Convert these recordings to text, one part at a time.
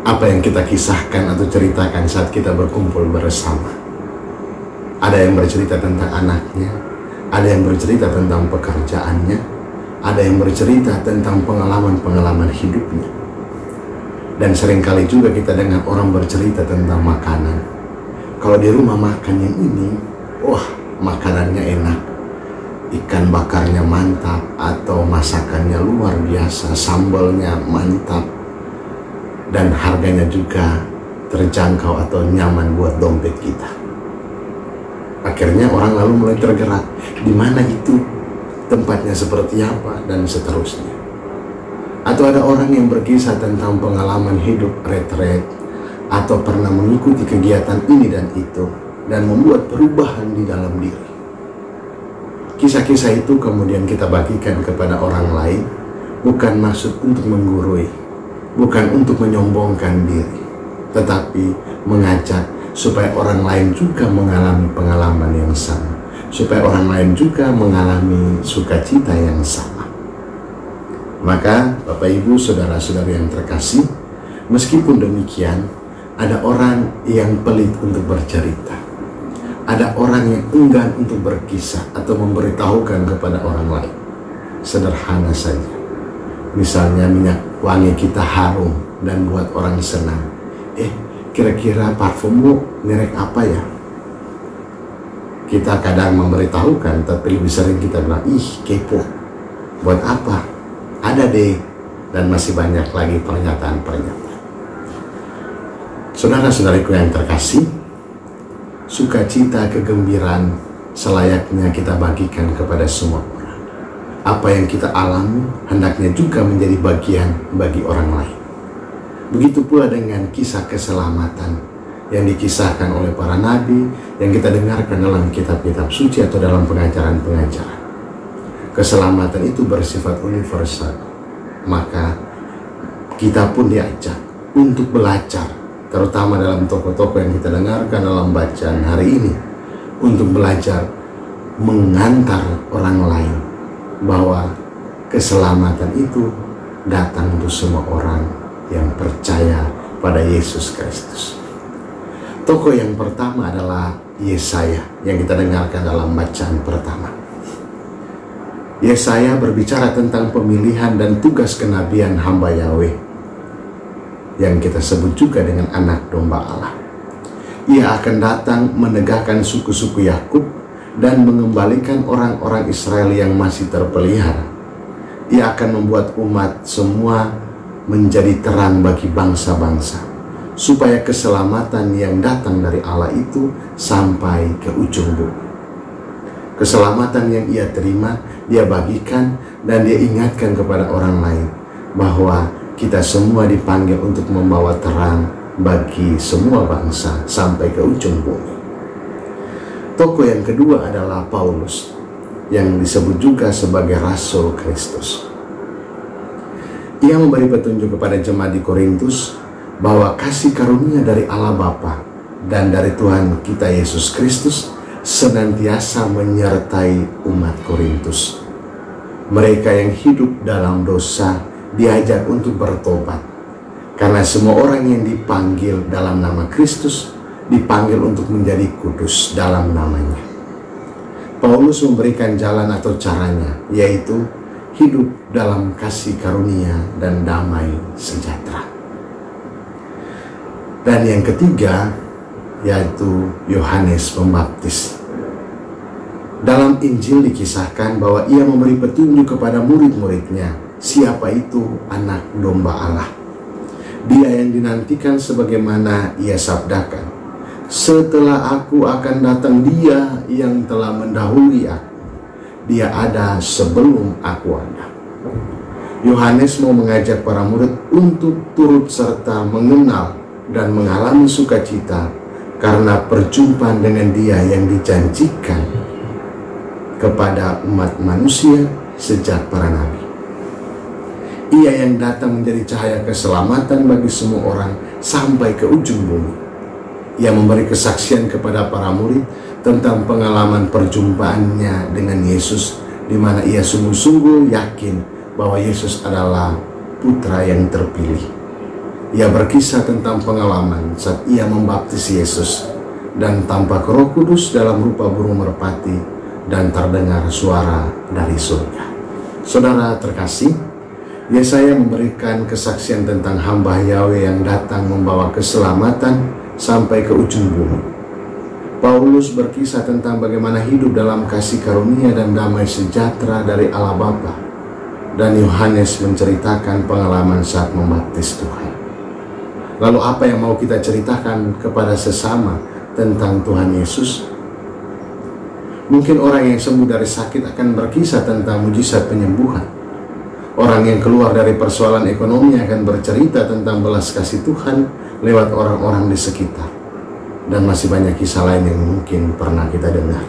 apa yang kita kisahkan atau ceritakan saat kita berkumpul bersama. Ada yang bercerita tentang anaknya, ada yang bercerita tentang pekerjaannya, ada yang bercerita tentang pengalaman-pengalaman hidupnya. Dan seringkali juga kita dengar orang bercerita tentang makanan. Kalau di rumah makan yang ini, wah, makanannya enak, ikan bakarnya mantap, atau masakannya luar biasa, sambalnya mantap, dan harganya juga terjangkau atau nyaman buat dompet kita. Akhirnya orang lalu mulai tergerak, di mana itu, tempatnya seperti apa, dan seterusnya. Atau ada orang yang berkisah tentang pengalaman hidup retret, atau pernah mengikuti kegiatan ini dan itu, dan membuat perubahan di dalam diri. Kisah-kisah itu kemudian kita bagikan kepada orang lain, bukan maksud untuk menggurui, bukan untuk menyombongkan diri, tetapi mengajak supaya orang lain juga mengalami pengalaman yang sama, supaya orang lain juga mengalami sukacita yang sama. Maka Bapak Ibu saudara-saudari yang terkasih, meskipun demikian, ada orang yang pelit untuk bercerita, ada orang yang enggan untuk berkisah atau memberitahukan kepada orang lain. Sederhana saja, misalnya minyak wangi kita harum dan buat orang senang. Kira-kira parfummu merek apa ya? Kita kadang memberitahukan, tapi lebih sering kita bilang, kepo, buat apa? Ada deh. Dan masih banyak lagi pernyataan-pernyataan. Saudara-saudariku yang terkasih, sukacita, kegembiraan selayaknya kita bagikan kepada semua orang. Apa yang kita alami hendaknya juga menjadi bagian bagi orang lain. Begitu pula dengan kisah keselamatan yang dikisahkan oleh para nabi, yang kita dengarkan dalam kitab-kitab suci atau dalam pengajaran-pengajaran. Keselamatan itu bersifat universal, maka kita pun diajak untuk belajar, terutama dalam tokoh-tokoh yang kita dengarkan dalam bacaan hari ini, untuk belajar mengantar orang lain bahwa keselamatan itu datang untuk semua orang yang percaya pada Yesus Kristus. Tokoh yang pertama adalah Yesaya yang kita dengarkan dalam bacaan pertama. Yesaya berbicara tentang pemilihan dan tugas kenabian hamba Yahweh yang kita sebut juga dengan anak domba Allah. Ia akan datang menegakkan suku-suku Yakub dan mengembalikan orang-orang Israel yang masih terpelihara. Ia akan membuat umat semua menjadi terang bagi bangsa-bangsa, supaya keselamatan yang datang dari Allah itu sampai ke ujung bumi. Keselamatan yang ia terima, dia bagikan dan dia ingatkan kepada orang lain bahwa kita semua dipanggil untuk membawa terang bagi semua bangsa sampai ke ujung bumi. Tokoh yang kedua adalah Paulus, yang disebut juga sebagai Rasul Kristus. Ia memberi petunjuk kepada jemaat di Korintus bahwa kasih karunia dari Allah Bapa dan dari Tuhan kita Yesus Kristus senantiasa menyertai umat Korintus. Mereka yang hidup dalam dosa diajak untuk bertobat, karena semua orang yang dipanggil dalam nama Kristus dipanggil untuk menjadi kudus dalam namanya. Paulus memberikan jalan atau caranya, yaitu hidup dalam kasih karunia dan damai sejahtera. Dan yang ketiga, yaitu Yohanes Pembaptis. Dalam Injil dikisahkan bahwa ia memberi petunjuk kepada murid-muridnya siapa itu anak domba Allah. Dia yang dinantikan sebagaimana ia sabdakan, setelah aku akan datang dia yang telah mendahului aku. Dia ada sebelum aku ada. Yohanes mau mengajak para murid untuk turut serta mengenal dan mengalami sukacita karena perjumpaan dengan dia yang dijanjikan kepada umat manusia sejak para nabi. Ia yang datang menjadi cahaya keselamatan bagi semua orang sampai ke ujung bumi. Ia memberi kesaksian kepada para murid tentang pengalaman perjumpaannya dengan Yesus, di mana ia sungguh-sungguh yakin bahwa Yesus adalah putra yang terpilih, Ia berkisah tentang pengalaman saat ia membaptis Yesus dan tampak Roh Kudus dalam rupa burung merpati dan terdengar suara dari surga. Saudara terkasih, Yesaya memberikan kesaksian tentang hamba Yahweh yang datang membawa keselamatan sampai ke ujung bumi. Paulus berkisah tentang bagaimana hidup dalam kasih karunia dan damai sejahtera dari Allah Bapa, dan Yohanes menceritakan pengalaman saat membaptis Tuhan. Lalu apa yang mau kita ceritakan kepada sesama tentang Tuhan Yesus? Mungkin orang yang sembuh dari sakit akan berkisah tentang mujizat penyembuhan. Orang yang keluar dari persoalan ekonomi akan bercerita tentang belas kasih Tuhan lewat orang-orang di sekitar. Dan masih banyak kisah lain yang mungkin pernah kita dengar.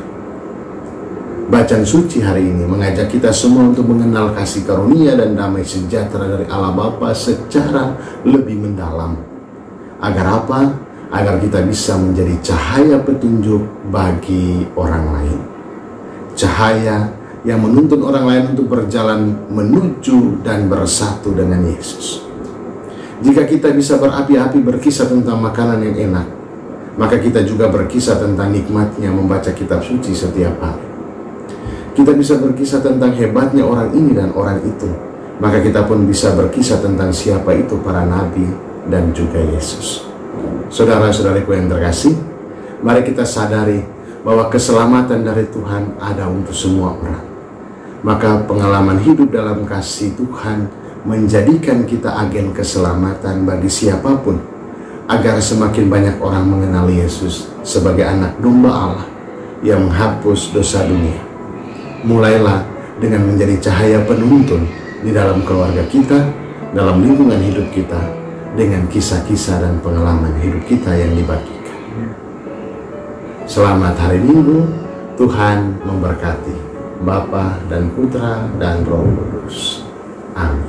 Bacaan suci hari ini mengajak kita semua untuk mengenal kasih karunia dan damai sejahtera dari Allah Bapa secara lebih mendalam. Agar apa? Agar kita bisa menjadi cahaya petunjuk bagi orang lain. Cahaya yang menuntun orang lain untuk berjalan menuju dan bersatu dengan Yesus. Jika kita bisa berapi-api berkisah tentang makanan yang enak, maka kita juga berkisah tentang nikmatnya membaca kitab suci setiap hari. Kita bisa berkisah tentang hebatnya orang ini dan orang itu, maka kita pun bisa berkisah tentang siapa itu para nabi dan juga Yesus. Saudara-saudariku yang terkasih, mari kita sadari bahwa keselamatan dari Tuhan ada untuk semua orang. Maka pengalaman hidup dalam kasih Tuhan menjadikan kita agen keselamatan bagi siapapun, agar semakin banyak orang mengenal Yesus sebagai anak domba Allah yang menghapus dosa dunia. Mulailah dengan menjadi cahaya penuntun di dalam keluarga kita, dalam lingkungan hidup kita, dengan kisah-kisah dan pengalaman hidup kita yang dibagikan. Selamat hari Minggu, Tuhan memberkati Bapa dan Putra dan Roh Kudus. Amin.